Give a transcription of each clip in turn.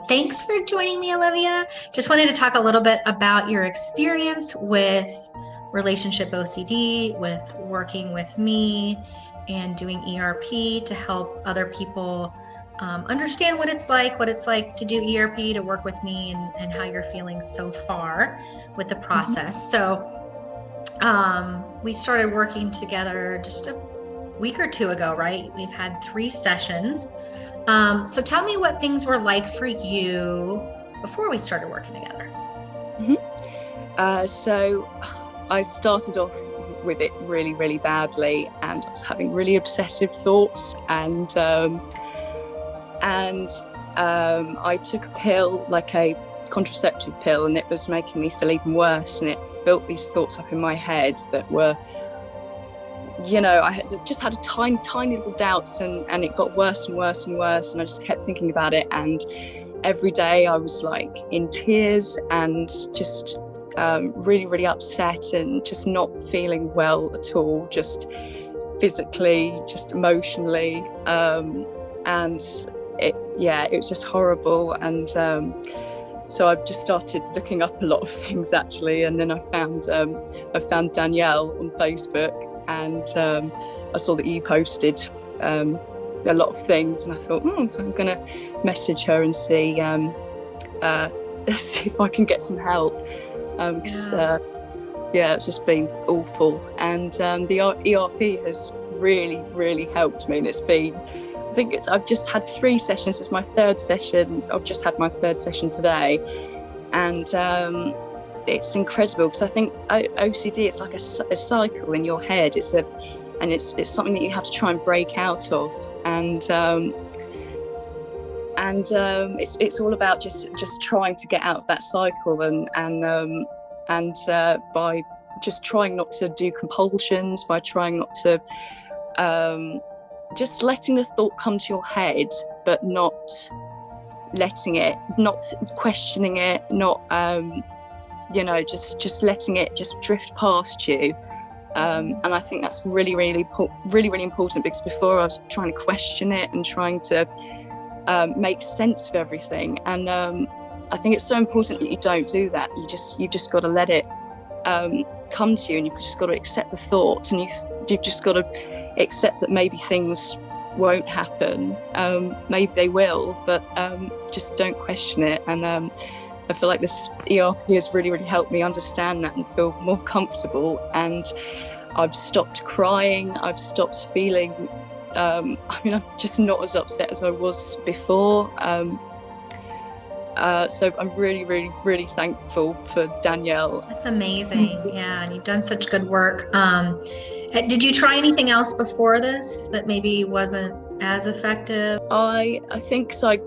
Thanks for joining me, Olivia. Just wanted to talk a little bit about your experience with relationship OCD, with working with me, and doing ERP to help other people understand what it's like to do ERP, to work with me, and how you're feeling so far with the process. So we started working together just a week or two ago, right? We've had 3 sessions. So tell me what things were like for you before we started working together. So I started off with it really, really badly, and I was having really obsessive thoughts, and I took a pill, like a contraceptive pill, and it was making me feel even worse, and it built these thoughts up in my head that were, I just had a tiny little doubts, and it got worse and worse and worse, and I just kept thinking about it, and every day I was like in tears and just really, really upset and just not feeling well at all, just physically, just emotionally, and it was just horrible. And so I've just started looking up a lot of things, actually, and then I found Danielle on Facebook, and I saw that you posted a lot of things, and I thought, so I'm going to message her and see if I can get some help, because it's just been awful. And the ERP has really, really helped me, and I've just had 3 sessions. It's my 3rd session. I've just had my 3rd session today, and it's incredible, because I think OCD, it's like a cycle in your head. It's something that you have to try and break out of, and it's all about just trying to get out of that cycle, and by just trying not to do compulsions, by trying not to just letting the thought come to your head, but not letting it, not questioning it, not just letting it just drift past you. And I think that's really, really, really, really important, because before I was trying to question it and trying to make sense of everything. And I think it's so important that you don't do that. You've just got to let it come to you, and you've just got to accept the thought, and you've just got to accept that maybe things won't happen. Maybe they will, but just don't question it. And I feel like this ERP has really, really helped me understand that and feel more comfortable. And I've stopped crying. I've stopped feeling, I'm just not as upset as I was before. So I'm really, really, really thankful for Danielle. That's amazing. Yeah, and you've done such good work. Did you try anything else before this that maybe wasn't as effective? I think so. I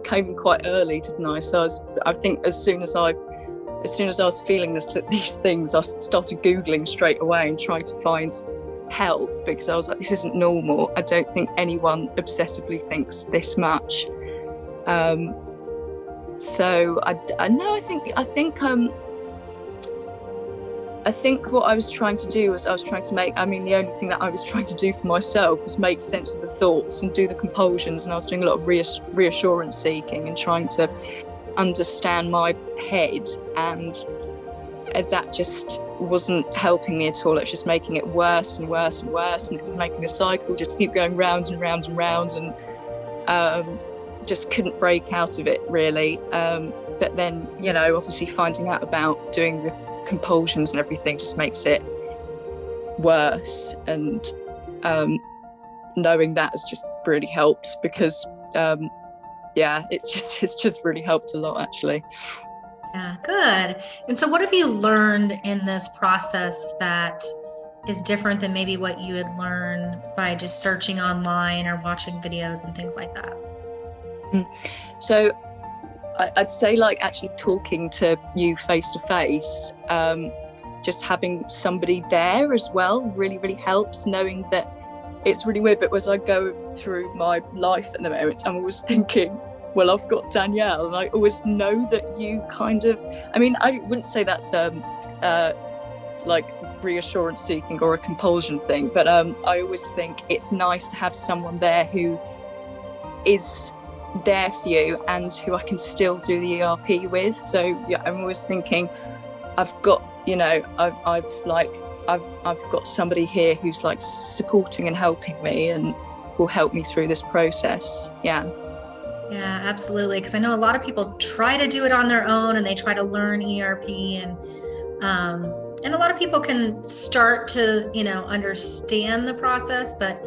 came in quite early, didn't I? So I think as soon as I was feeling these things, I started Googling straight away and trying to find help, because I was like, this isn't normal. I don't think anyone obsessively thinks this much. So I think what I was trying to do was the only thing that I was trying to do for myself was make sense of the thoughts and do the compulsions, and I was doing a lot of reassurance seeking and trying to understand my head, and that just wasn't helping me at all. It was just making it worse and worse and worse, and it was making a cycle just keep going round and round and round, and just couldn't break out of it, really. But then, obviously finding out about doing the compulsions and everything just makes it worse, and knowing that has just really helped, because it's just really helped a lot, actually. Yeah, good. And so what have you learned in this process that is different than maybe what you had learned by just searching online or watching videos and things like that? So I'd say, like, actually talking to you face to face, just having somebody there as well really, really helps, knowing that it's really weird, but as I go through my life at the moment, I'm always thinking, well, I've got Danielle, and I always know that you kind of, I wouldn't say that's like reassurance seeking or a compulsion thing, but I always think it's nice to have someone there who is there for you and who I can still do the ERP with. So yeah, I'm always thinking I've got, you know, I've got somebody here who's like supporting and helping me and will help me through this process. Yeah, absolutely, because I know a lot of people try to do it on their own and they try to learn ERP, and a lot of people can start to, you know, understand the process, but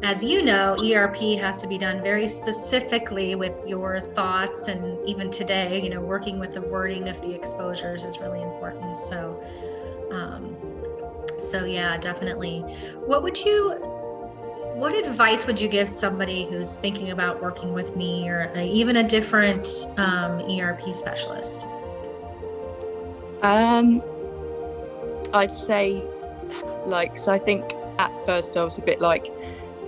as you know, ERP has to be done very specifically with your thoughts. And even today, you know, working with the wording of the exposures is really important. So yeah, definitely. What advice would you give somebody who's thinking about working with me, or even a different ERP specialist? I'd say, like, so I think at first I was a bit like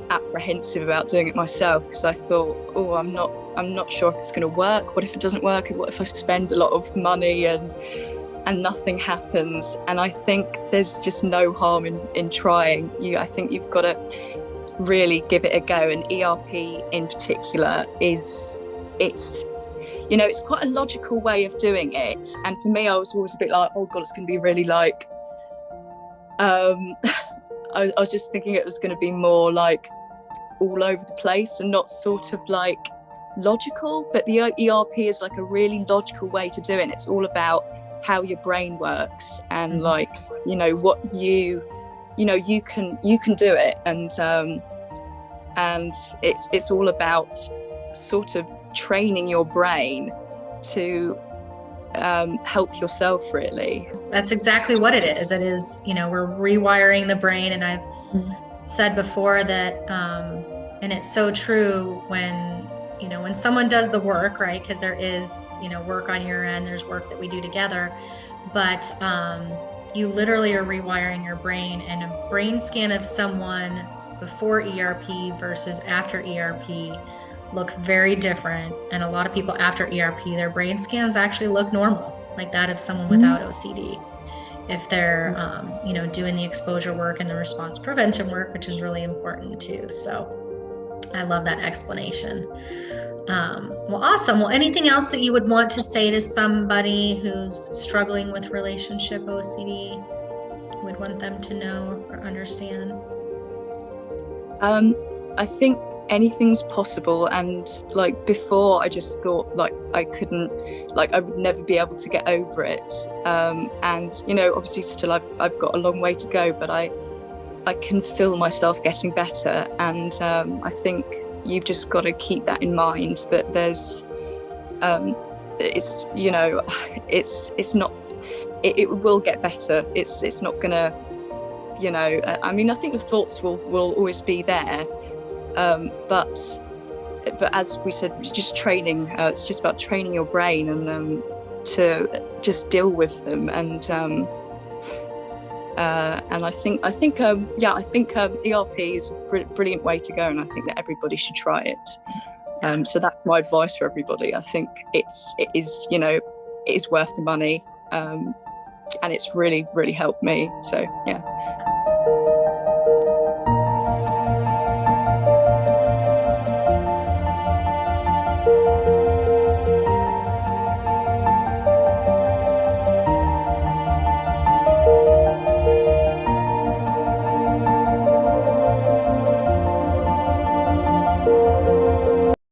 apprehensive about doing it myself, because I thought, oh, I'm not sure if it's going to work. What if it doesn't work? What if I spend a lot of money and nothing happens? And I think there's just no harm in trying. I think you've got to really give it a go. And ERP in particular it's quite a logical way of doing it. And for me, I was always a bit like, oh God, it's going to be really like, I was just thinking it was going to be more like all over the place and not sort of like logical. But the ERP is like a really logical way to do it. And it's all about how your brain works and like, you know, what you can do it. And it's all about sort of training your brain to help yourself, really. That's exactly what it is. It is, you know, we're rewiring the brain. And I've said before that, and it's so true, when, you know, when someone does the work, right? Because there is, you know, work on your end, there's work that we do together, but you literally are rewiring your brain. And a brain scan of someone before ERP versus after ERP look very different. And a lot of people after ERP, their brain scans actually look normal, like that of someone without OCD, if they're you know, doing the exposure work and the response prevention work, which is really important too. So I love that explanation. Well, awesome. Well, anything else that you would want to say to somebody who's struggling with relationship OCD, you would want them to know or understand? I think anything's possible. And like before, I just thought like I would never be able to get over it. And, you know, obviously still I've got a long way to go, but I can feel myself getting better. And I think you've just got to keep that in mind, that there's, it's, you know, it's not, it will get better. It's not gonna, you know, I mean, I think the thoughts will always be there. But as we said, just training, it's just about training your brain and to just deal with them. And I think ERP is a brilliant way to go, and I think that everybody should try it. So that's my advice for everybody. I think it is, you know, it is worth the money, and it's really, really helped me. So yeah.